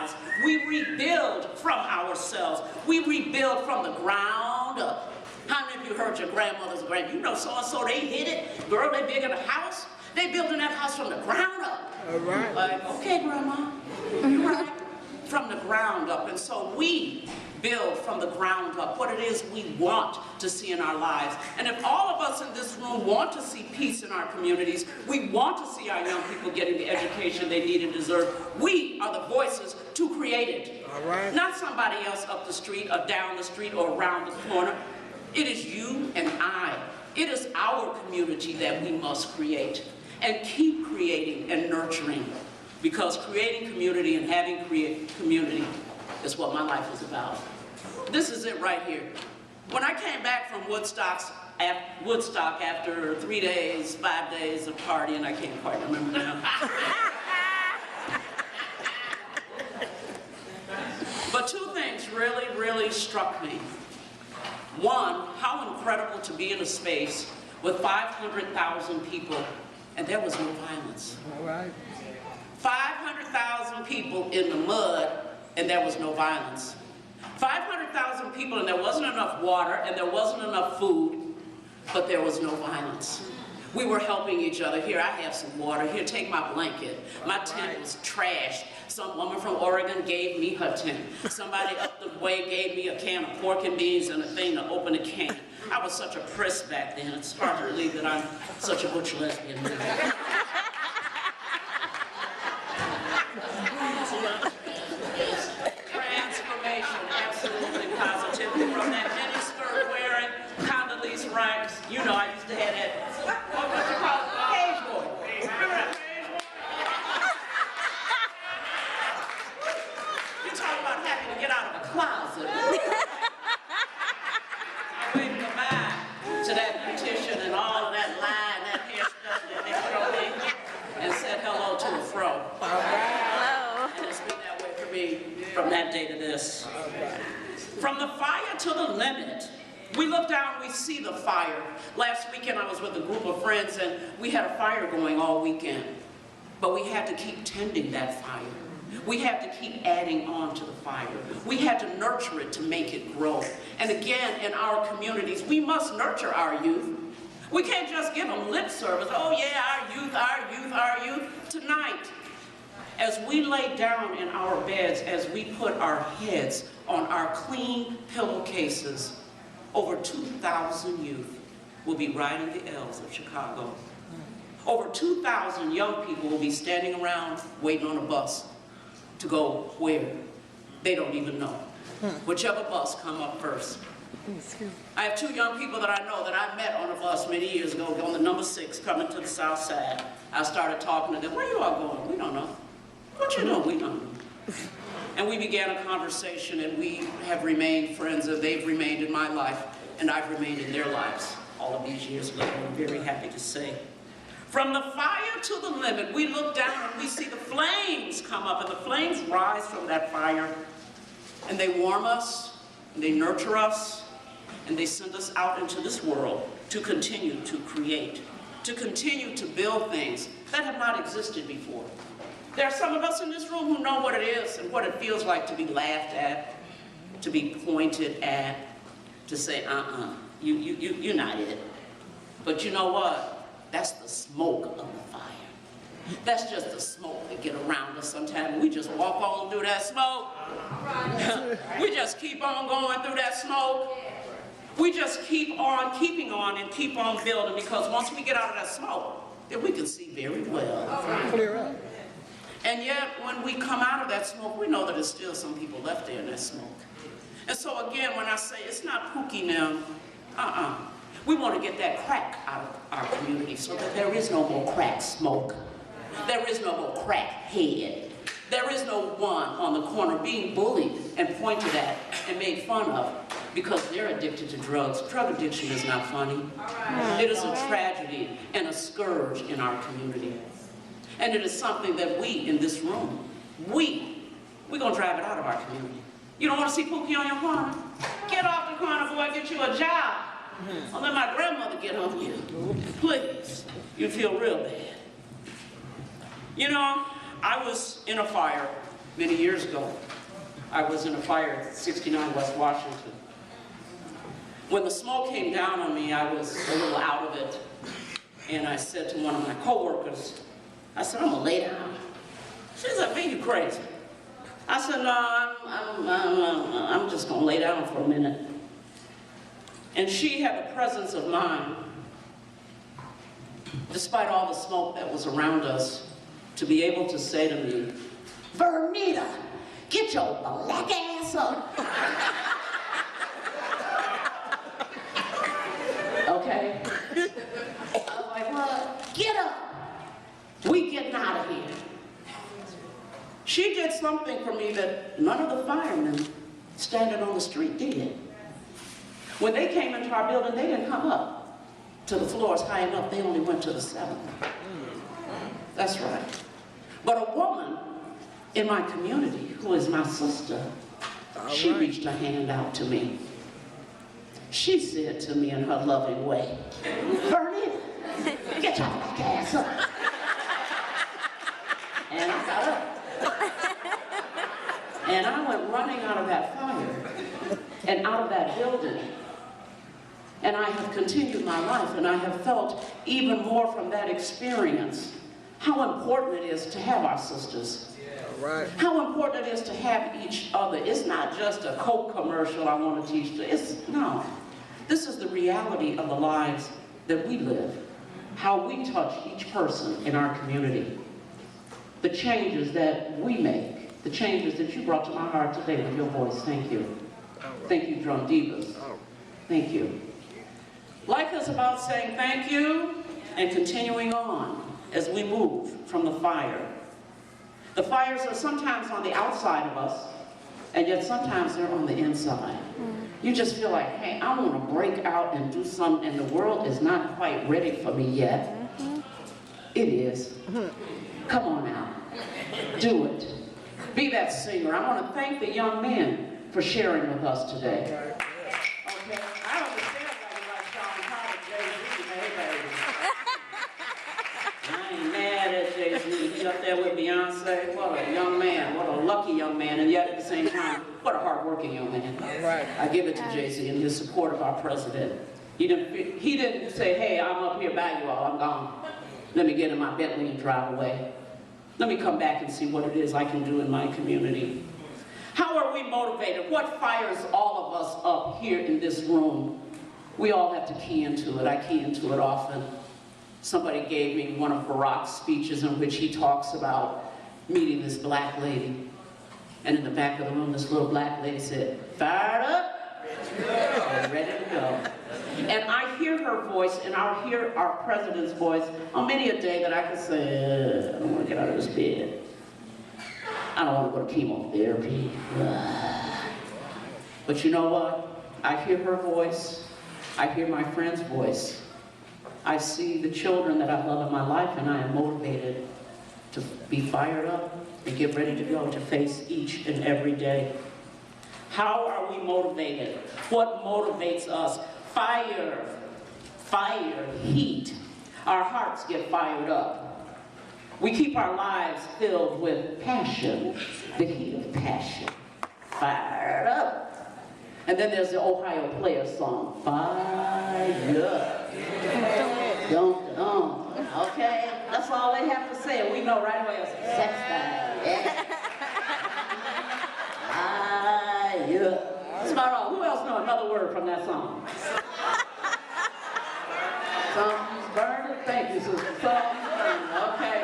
lives. We rebuild from ourselves. We rebuild from the ground up. How many of you heard your grandmother's grand? You know so-and-so, they hit it. Girl, they big in a house. They building that house from the ground up. All right. Like, okay, Grandma, you're right. From the ground up. And so we build from the ground up what it is we want to see in our lives. And if all of us in this room want to see peace in our communities, we want to see our young people getting the education they need and deserve, we are the voices to create it. All right. Not somebody else up the street or down the street or around the corner. It is you and I. It is our community that we must create and keep creating and nurturing, because creating community and having community is what my life is about. This is it right here. When I came back from Woodstock after 3 days, 5 days of partying, I can't quite remember now. But two things really struck me. One, how incredible to be in a space with 500,000 people and there was no violence. All right. 500,000 people in the mud and there was no violence. 500,000 people and there wasn't enough water and there wasn't enough food, but there was no violence. We were helping each other. Here, I have some water. Here, take my blanket. My tent was trashed. Some woman from Oregon gave me her tent. Somebody up the way gave me a can of pork and beans and a thing to open a can. I was such a priss back then. It's hard to believe that I'm such a butch lesbian now. Transformation, absolutely, positively. From that mini skirt wearing, Condoleezza Rice, you know, I used to have that. What you call it? Page boy. Remember that page boy? You talk about having to get out of a closet. I waved goodbye to that petition and all of that lie and that hair stuff that they put on me and said hello to a fro. And it's been that way for me from that day to this. From the fire to the limit. We look down, we see the fire. Last weekend I was with a group of friends and we had a fire going all weekend. But we had to keep tending that fire. We had to keep adding on to the fire. We had to nurture it to make it grow. And again, in our communities, we must nurture our youth. We can't just give them lip service. Oh yeah, our youth, our youth, our youth. Tonight, as we lay down in our beds, as we put our heads on our clean pillowcases, over 2,000 youth will be riding the L's of Chicago. Over 2,000 young people will be standing around waiting on a bus to go where? They don't even know. Whichever bus come up first. I have 2 young people that I know that I met on a bus many years ago on the number 6 coming to the south side. I started talking to them. Where you all going? We don't know. What you know? We don't know. And we began a conversation and we have remained friends and they've remained in my life and I've remained in their lives all of these years later. I'm very happy to say. From the fire to the limit, we look down and we see the flames come up and the flames rise from that fire and they warm us and they nurture us and they send us out into this world to continue to create, to continue to build things that have not existed before. There are some of us in this room who know what it is and what it feels like to be laughed at, to be pointed at, to say, you're not it. But you know what? That's the smoke of the fire. That's just the smoke that get around us sometimes. We just walk on through that smoke. We just keep on going through that smoke. We just keep on keeping on and keep on building, because once we get out of that smoke, then we can see very well. Clear up. And yet, when we come out of that smoke, we know that there's still some people left there in that smoke. And so again, when I say it's not pookie now, we want to get that crack out of our community so that there is no more crack smoke. There is no more crack head. There is no one on the corner being bullied and pointed at and made fun of because they're addicted to drugs. Drug addiction is not funny. It is a tragedy and a scourge in our community. And it is something that we in this room, we're gonna drive it out of our community. You don't wanna see Pookie on your corner? Get off the corner, boy, get you a job. I'll let my grandmother get on you. Please, you feel real bad. You know, I was in a fire many years ago. I was in a fire at 69 West Washington. When the smoke came down on me, I was a little out of it. And I said to one of my coworkers, I said, I'm gonna lay down. She said, "Man, you crazy." I said, "No, I'm just gonna lay down for a minute." And she had the presence of mind, despite all the smoke that was around us, to be able to say to me, "Vernita, get your black ass up." Okay? I was like, "What? Get up. We getting out of here." She did something for me that none of the firemen standing on the street did. When they came into our building, they didn't come up to the floors high enough. They only went to the 7th. That's right. But a woman in my community, who is my sister, she reached her hand out to me. She said to me in her loving way, "Vernita, get your black ass up." And I got up. And I went running out of that fire and out of that building. And I have continued my life, and I have felt even more from that experience how important it is to have our sisters. Right. How important it is to have each other. It's not just a Coke commercial I want to teach you. No. This is the reality of the lives that we live. How we touch each person in our community. The changes that we make. The changes that you brought to my heart today with your voice. Thank you. Thank you, Drum Divas. Thank you. Life is about saying thank you and continuing on as we move from the fire. The fires are sometimes on the outside of us, and yet sometimes they're on the inside. You just feel like, hey, I want to break out and do something, and the world is not quite ready for me yet. It is. Come on now. Do it. Be that singer. I want to thank the young men for sharing with us today. Okay? I understand why you like Sean Carter, Jay-Z, hey baby. I ain't mad at Jay-Z. He's up there with Beyonce. What a young man. What a lucky young man. And yet at the same time, what a hard-working young man. Right. I give it to Jay-Z in his support of our president. He didn't say, hey, I'm up here by you all. I'm gone. Let me get in my Bentley and drive away. Let me come back and see what it is I can do in my community. How are we motivated? What fires all of us up here in this room? We all have to key into it. I key into it often. Somebody gave me one of Barack's speeches in which he talks about meeting this black lady. And in the back of the room, this little black lady said, "Fired up, ready to go." And I hear her voice, and I hear our president's voice on many a day that I can say, I don't want to get out of this bed. I don't want to go to chemotherapy. But you know what? I hear her voice. I hear my friend's voice. I see the children that I love in my life, and I am motivated to be fired up and get ready to go to face each and every day. How are we motivated? What motivates us? Fire, heat. Our hearts get fired up. We keep our lives filled with passion, the heat of passion. Fired up. And then there's the Ohio Players song, Fired Up. Don't. Okay, that's all they have to say. We know right away it's sex time. Yeah. Fired up. That's about all. Who else know another word from that song? Something's burning. Thank you, sister. Something's burning. Okay.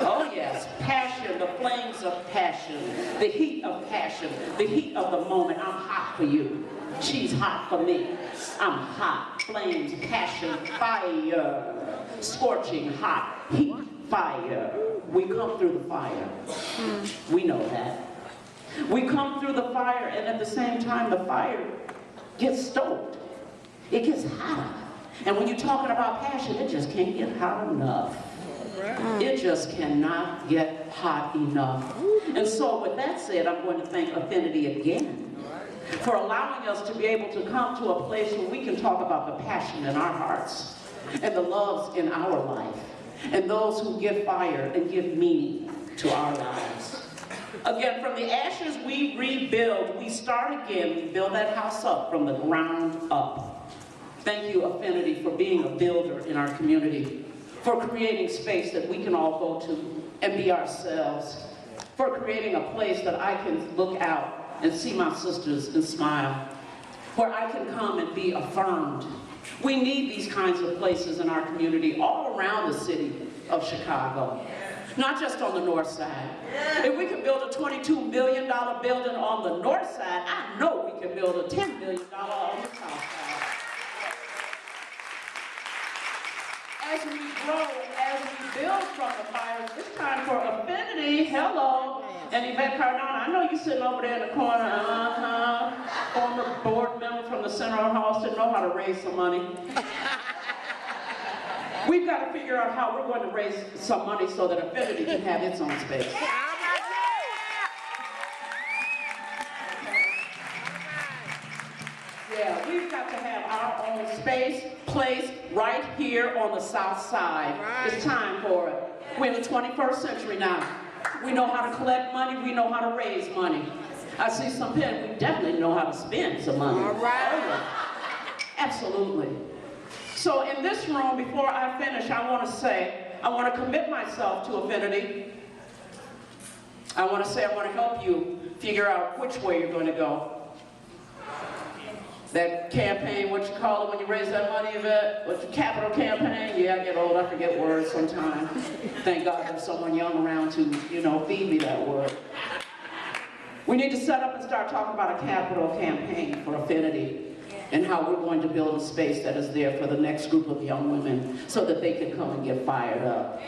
Oh, yes. Passion, the flames of passion, the heat of passion, the heat of the moment. I'm hot for you. She's hot for me. I'm hot. Flames, passion, fire. Scorching hot. Heat, fire. We come through the fire. We know that. We come through the fire, and at the same time, the fire gets stoked. It gets hotter. And when you're talking about passion, it just can't get hot enough. It just cannot get hot enough. And so with that said, I'm going to thank Affinity again for allowing us to be able to come to a place where we can talk about the passion in our hearts and the loves in our life and those who give fire and give meaning to our lives. Again, from the ashes we rebuild, we start again, we build that house up from the ground up. Thank you, Affinity, for being a builder in our community, for creating space that we can all go to and be ourselves, for creating a place that I can look out and see my sisters and smile, where I can come and be affirmed. We need these kinds of places in our community all around the city of Chicago, not just on the north side. If we can build a $22 million building on the north side, I know we can build a $10 million on the south side. As we grow, as we build from the fires, it's time for Affinity. Hello. And Yvette Cardona, I know you're sitting over there in the corner, former board member from the Center of Halston, know how to raise some money. We've got to figure out how we're going to raise some money so that Affinity can have its own space. Yeah, we've got to have our own space, place, right here on the south side. It's time for it. We're in the 21st century now. We know how to collect money, we know how to raise money. I see some pen, we definitely know how to spend some money. All right. Oh, yeah. Absolutely. So in this room, before I finish, I want to commit myself to Affinity. I want to help you figure out which way you're going to go. That campaign, what you call it when you raise that money, what's the capital campaign? Yeah, I get old, I forget words sometimes. Thank God there's someone young around to, feed me that word. We need to set up and start talking about a capital campaign for Affinity and how we're going to build a space that is there for the next group of young women so that they can come and get fired up.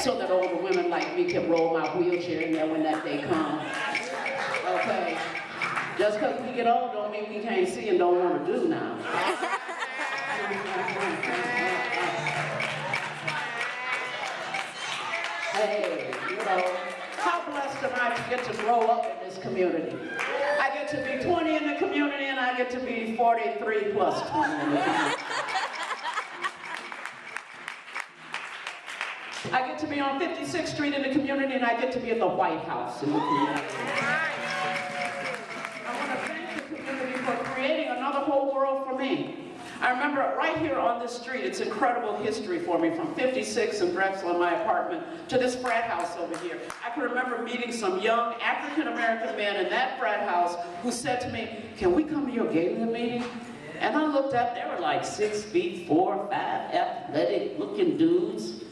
So that older women like me can roll my wheelchair in there when that day comes. Okay? Just because we get old don't mean we can't see and don't want to do now. Hey, how blessed am I to get to grow up in this community? I get to be 20 in the community and I get to be 43 plus 20 in the community. I get to be on 56th Street in the community and I get to be at the White House in the community. For creating another whole world for me. I remember right here on this street, it's incredible history for me, from 56 and Drexel in my apartment to this frat house over here. I can remember meeting some young African-American men in that frat house who said to me, "Can we come to your gay meeting?" And I looked up, they were like 6 feet 4, 5, athletic looking dudes.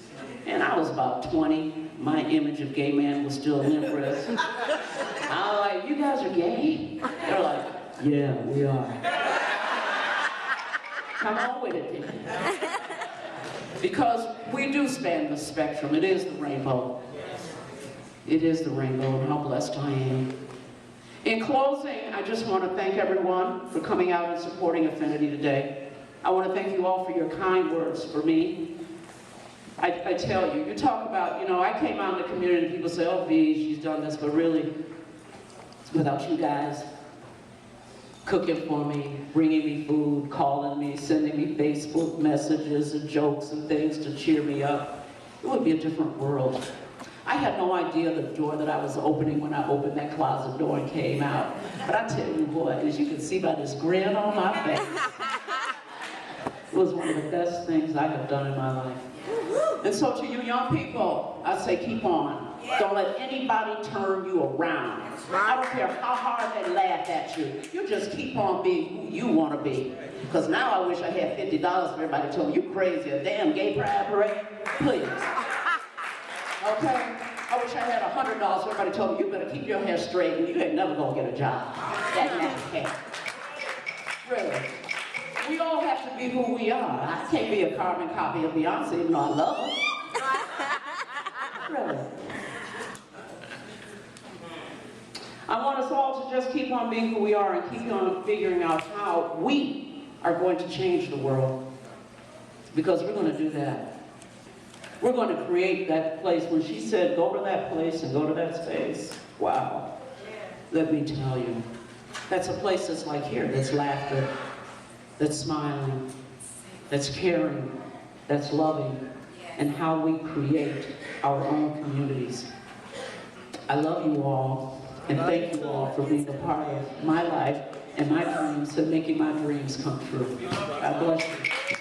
And I was about 20. My image of gay man was still empress. I was like, "You guys are gay?" They were like, "Yeah, we are." Come on with it, then. Because we do span the spectrum. It is the rainbow. It is the rainbow, and how blessed I am. In closing, I just want to thank everyone for coming out and supporting Affinity today. I want to thank you all for your kind words for me. I tell you, you talk about, I came out in the community and people say, "Oh, V, she's done this," but really, without you guys cooking for me, bringing me food, calling me, sending me Facebook messages and jokes and things to cheer me up, it would be a different world. I had no idea the door that I was opening when I opened that closet door and came out. But I tell you what, as you can see by this grin on my face, it was one of the best things I have done in my life. And so to you young people, I say keep on. Don't let anybody turn you around. I don't care how hard they laugh at you. You just keep on being who you want to be. Because now I wish I had $50 for everybody to tell me, "You crazy, a damn gay pride parade?" Please. Okay? I wish I had $100 for everybody to tell me, "You better keep your hair straight and you ain't never going to get a job." That nasty hair. Really. We all have to be who we are. I can't be a carbon copy of Beyonce even though I love her. Really. I want us all to just keep on being who we are and keep on figuring out how we are going to change the world. Because we're going to do that. We're going to create that place. When she said, "Go to that place and go to that space," wow. Let me tell you, that's a place that's like here, that's laughter, that's smiling, that's caring, that's loving, and how we create our own communities. I love you all. And thank you all for being a part of my life and my dreams and making my dreams come true. God bless you.